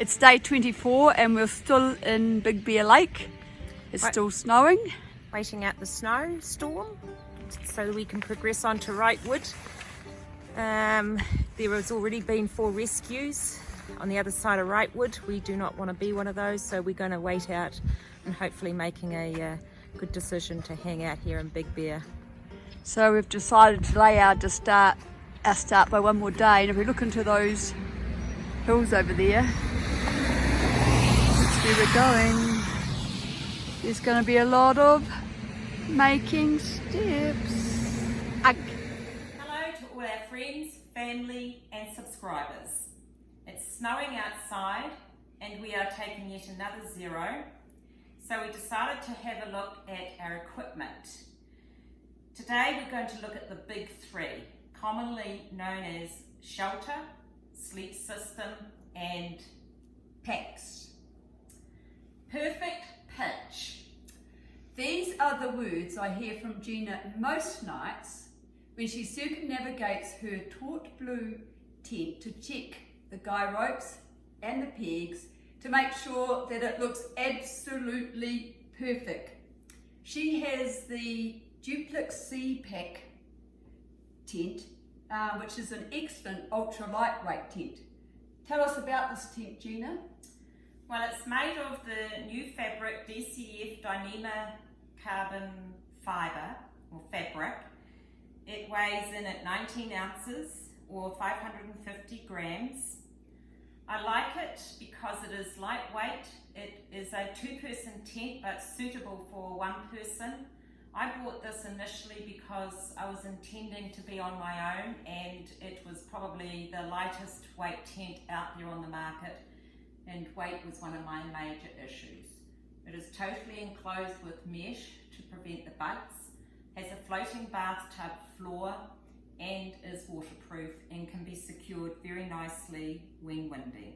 It's day 24 and we're still in Big Bear Lake. It's still snowing. Waiting out the snowstorm so we can progress on to Wrightwood. There has already been 4 rescues on the other side of Wrightwood. We do not want to be one of those, so we're going to wait out and hopefully making a good decision to hang out here in Big Bear. So we've decided to lay our start by one more day, and if we look into those hills over there, that's where we're going. There's going to be a lot of making steps. Hello to all our friends, family and subscribers. It's snowing outside and we are taking yet another zero, so we decided to have a look at our equipment. Today we're going to look at the big 3, commonly known as shelter, sleep system and packs. Perfect pitch. These are the words I hear from Gina most nights when she circumnavigates her taut blue tent to check the guy ropes and the pegs to make sure that it looks absolutely perfect. She has the Duplex C-Pack tent, which is an excellent ultra lightweight tent. Tell us about this tent, Gina. Well, it's made of the new fabric DCF Dyneema carbon fibre or fabric. It weighs in at 19 ounces or 550 grams. I like it because it is lightweight. It is a 2-person tent but suitable for 1 person. I bought this initially because I was intending to be on my own, and it was probably the lightest weight tent out there on the market, and weight was one of my major issues. It is totally enclosed with mesh to prevent the bugs, has a floating bathtub floor and is waterproof and can be secured very nicely when windy.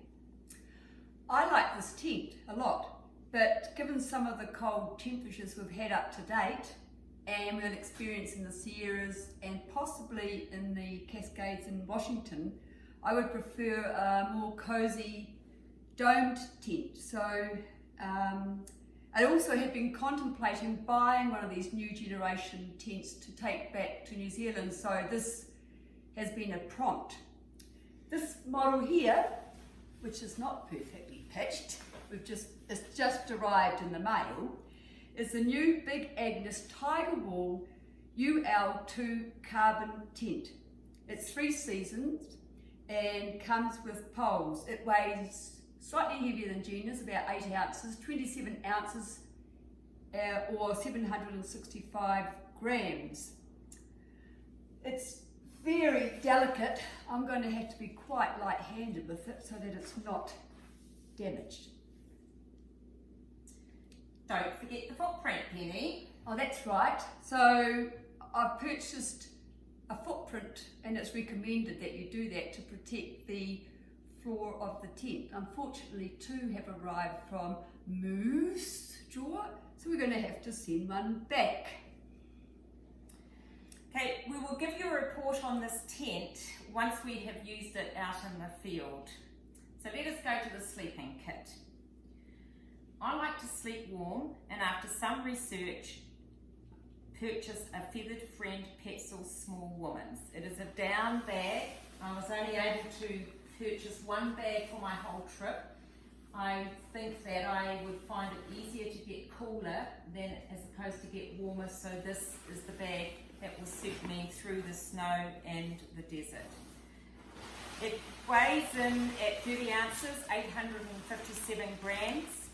I like this tent a lot, but given some of the cold temperatures we've had up to date and we'll experience in the Sierras and possibly in the Cascades in Washington, I would prefer a more cosy domed tent. So I also have been contemplating buying one of these new generation tents to take back to New Zealand, so this has been a prompt. This model here, which is not perfectly pitched, it's just arrived in the mail, is the new Big Agnes Tiger Wool UL2 carbon tent. It's 3 seasons and comes with poles. It weighs slightly heavier than Gina's, about 8 ounces, 27 ounces or 765 grams. It's very delicate. I'm going to have to be quite light-handed with it so that it's not damaged. Don't forget the footprint, Penny. Oh, that's right. So I've purchased a footprint, and it's recommended that you do that to protect the floor of the tent. Unfortunately, 2 have arrived from Moose Jaw, so we're going to have to send one back. Okay, we will give you a report on this tent once we have used it out in the field. So let us go to the sleeping kit. I like to sleep warm, and after some research, purchased a Feathered Friend Petzl Small Woman's. It is a down bag. I was only able to purchase 1 bag for my whole trip. I think that I would find it easier to get cooler than as opposed to get warmer, so this is the bag that will suit me through the snow and the desert. It weighs in at 30 ounces, 857 grams,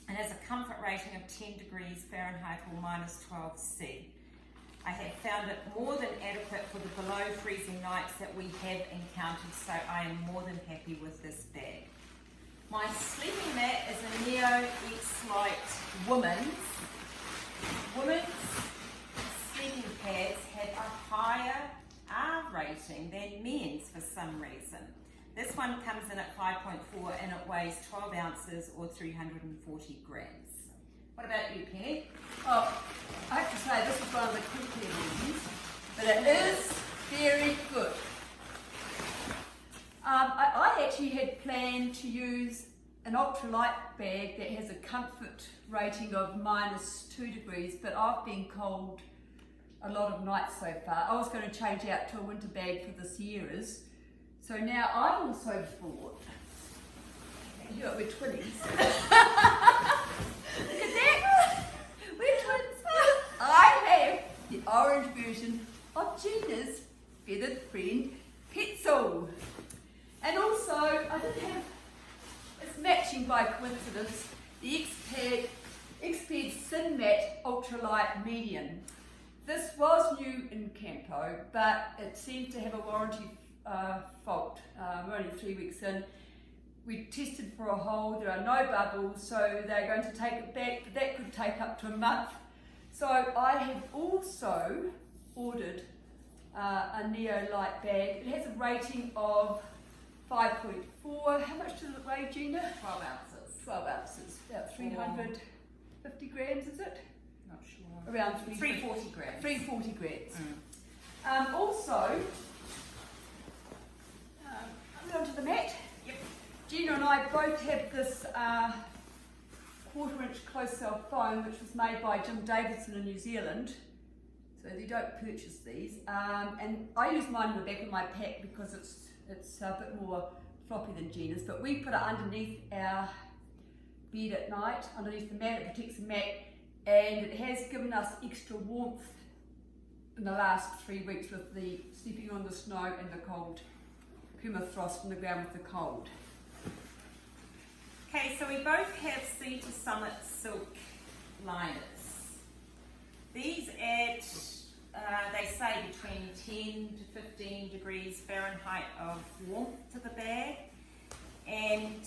and has a comfort rating of 10 degrees Fahrenheit or -12°C. I have found it more than adequate for the below freezing nights that we have encountered, so I am more than happy with this bag. My sleeping mat is a Neo X-Lite Women's. Women's sleeping pads have a higher R rating than men's for some reason. This one comes in at 5.4 and it weighs 12 ounces or 340 grams. What about you, Penny? Oh, I have to say this is one of the quickly ones, but it is very good. I actually had planned to use an ultralight bag that has a comfort rating of -2 degrees, but I've been cold a lot of nights so far. I was going to change out to a winter bag for the Sierras. So now I've also bought, we're twinnies. Look at that, we're twins. I have the orange version of Gina's feathered friend, Petzl. And also, I did have, it's matching by coincidence, the Xped Sin Matte Ultralight Medium. This was new in Campo, but it seemed to have a warranty fault. We're only 3 weeks in. We tested for a hole, there are no bubbles, so they're going to take it back, but that could take up to a month. So I have also ordered a Neo Light bag. It has a rating of 5.4. How much does it weigh, Gina? 12 ounces. 12 ounces, about 350 grams, is it? Not sure. Around 340 grams. 340 grams. Also, on to the mat. Yep. Gina and I both have this 1/4-inch close cell foam, which was made by Jim Davidson in New Zealand. So you don't purchase these. And I use mine in the back of my pack because it's a bit more floppy than Gina's, but we put it underneath our bed at night, underneath the mat. It protects the mat, and it has given us extra warmth in the last 3 weeks with the sleeping on the snow and the cold permafrost on the ground with the cold. Okay, so we both have Sea to Summit silk liners. These add, they say, between 10 to 15 degrees Fahrenheit of warmth to the bag, and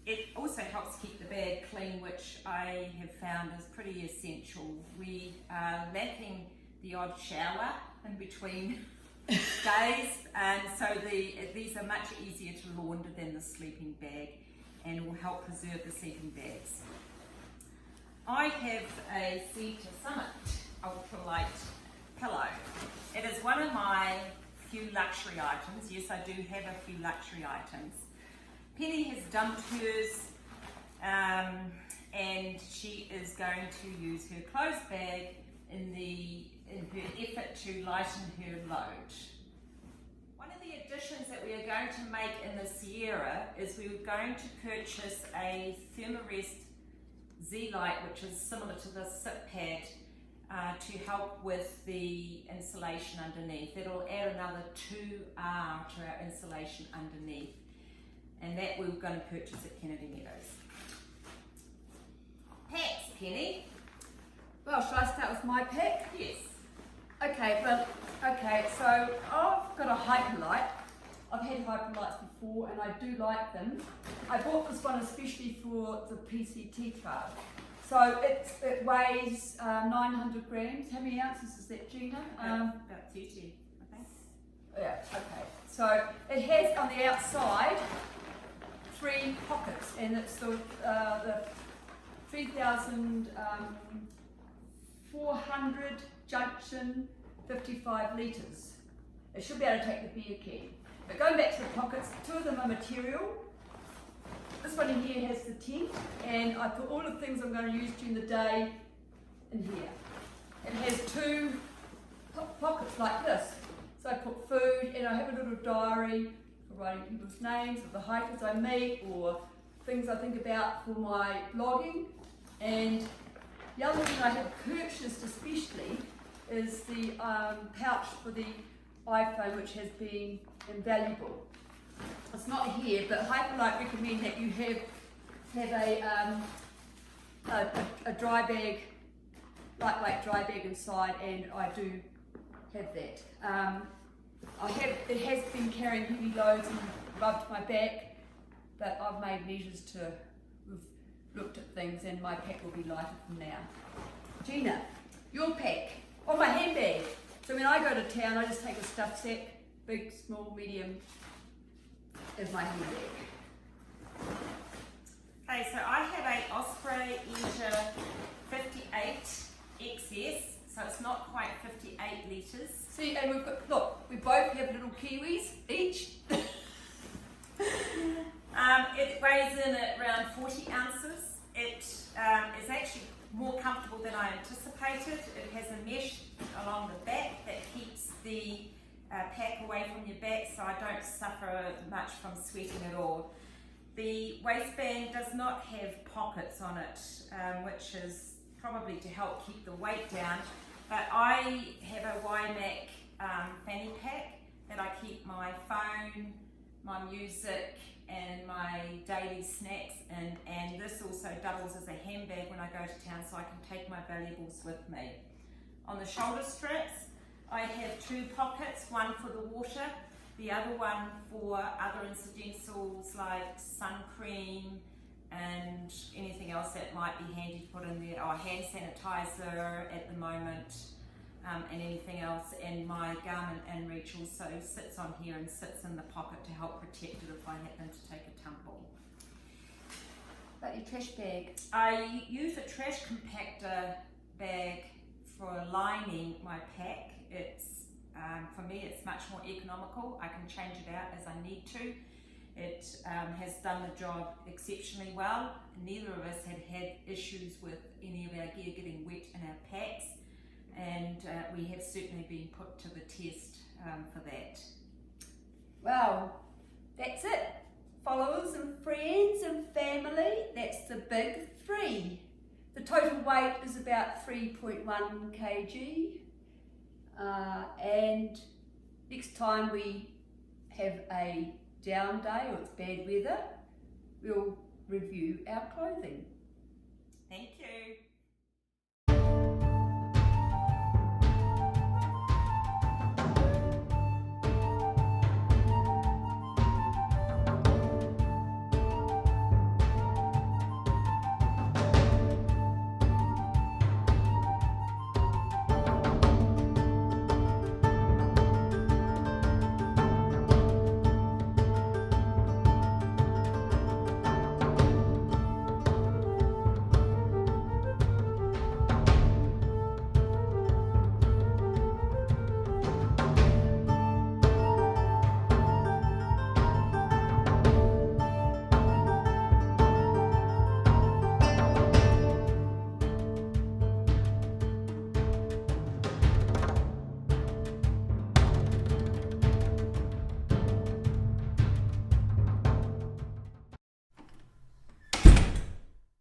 it also helps keep the bag clean, which I have found is pretty essential. We are lacking the odd shower in between days, and so these are much easier to launder than the sleeping bag and will help preserve the sleeping bags. I have a Sea to Summit ultralight pillow. It is one of my few luxury items. Yes, I do have a few luxury items. Penny has dumped hers, and she is going to use her clothes bag in her effort to lighten her load. One of the additions that we are going to make in the Sierra is we are going to purchase a Thermarest Z-Light, which is similar to the SIP pad, to help with the insulation underneath. It'll add another 2R to our insulation underneath, and that we're going to purchase at Kennedy Meadows. Packs, Penny. Well, should I start with my pack? Yes. Okay, so I've got a Hyperlight. I've had Hyperlights before and I do like them. I bought this one especially for the PCT club. So it weighs 900 grams. How many ounces is that, Gina? About 30, I think. Yeah, okay. So it has on the outside 3 pockets, and it's the 3,400 junction 55 litres. It should be able to take the beer can. But going back to the pockets, 2 of them are material. This one in here has the tent, and I put all the things I'm going to use during the day in here. It has 2 pockets like this. So I put food, and I have a little diary for writing people's names, of the hikers I meet, or things I think about for my blogging. And the other thing I have purchased especially is the pouch for the iPhone, which has been invaluable. It's not here, but Hyperlight recommend that you have a dry bag, lightweight dry bag inside, and I do have that. It has been carrying heavy loads and rubbed my back, but I've made measures to, we've looked at things, and my pack will be lighter from now. Gina, your pack. Oh, my handbag. So when I go to town, I just take a stuff sack, big, small, medium, as my handbag. Okay, so I have a Osprey Inter 58 XS, so it's not quite 58 litres. See, and we've got, look, we both have little Kiwis each. It weighs in at around 40 ounces. It is actually more comfortable than I anticipated. It has a mesh along the back that keeps the pack away from your back, so I don't suffer much from sweating at all. The waistband does not have pockets on it, which is probably to help keep the weight down, but I have a YMAC fanny pack that I keep my phone, my music and my daily snacks in, and this also doubles as a handbag when I go to town, so I can take my valuables with me. On the shoulder straps I have 2 pockets, one for the water, the other one for other incidentals like sun cream and anything else that might be handy to put in there, or hand sanitizer at the moment, and anything else. And my Garmin inReach also sits on here and sits in the pocket to help protect it if I happen to take a tumble. About your trash bag? I use a trash compactor bag for lining my pack. It's for me it's much more economical. I can change it out as I need to. It has done the job exceptionally well. Neither of us had issues with any of our gear getting wet in our packs, and we have certainly been put to the test for that. Well, that's it. Followers and friends and family, that's the big 3. The total weight is about 3.1 kg. And next time we have a down day or it's bad weather, we'll review our clothing. Thank you.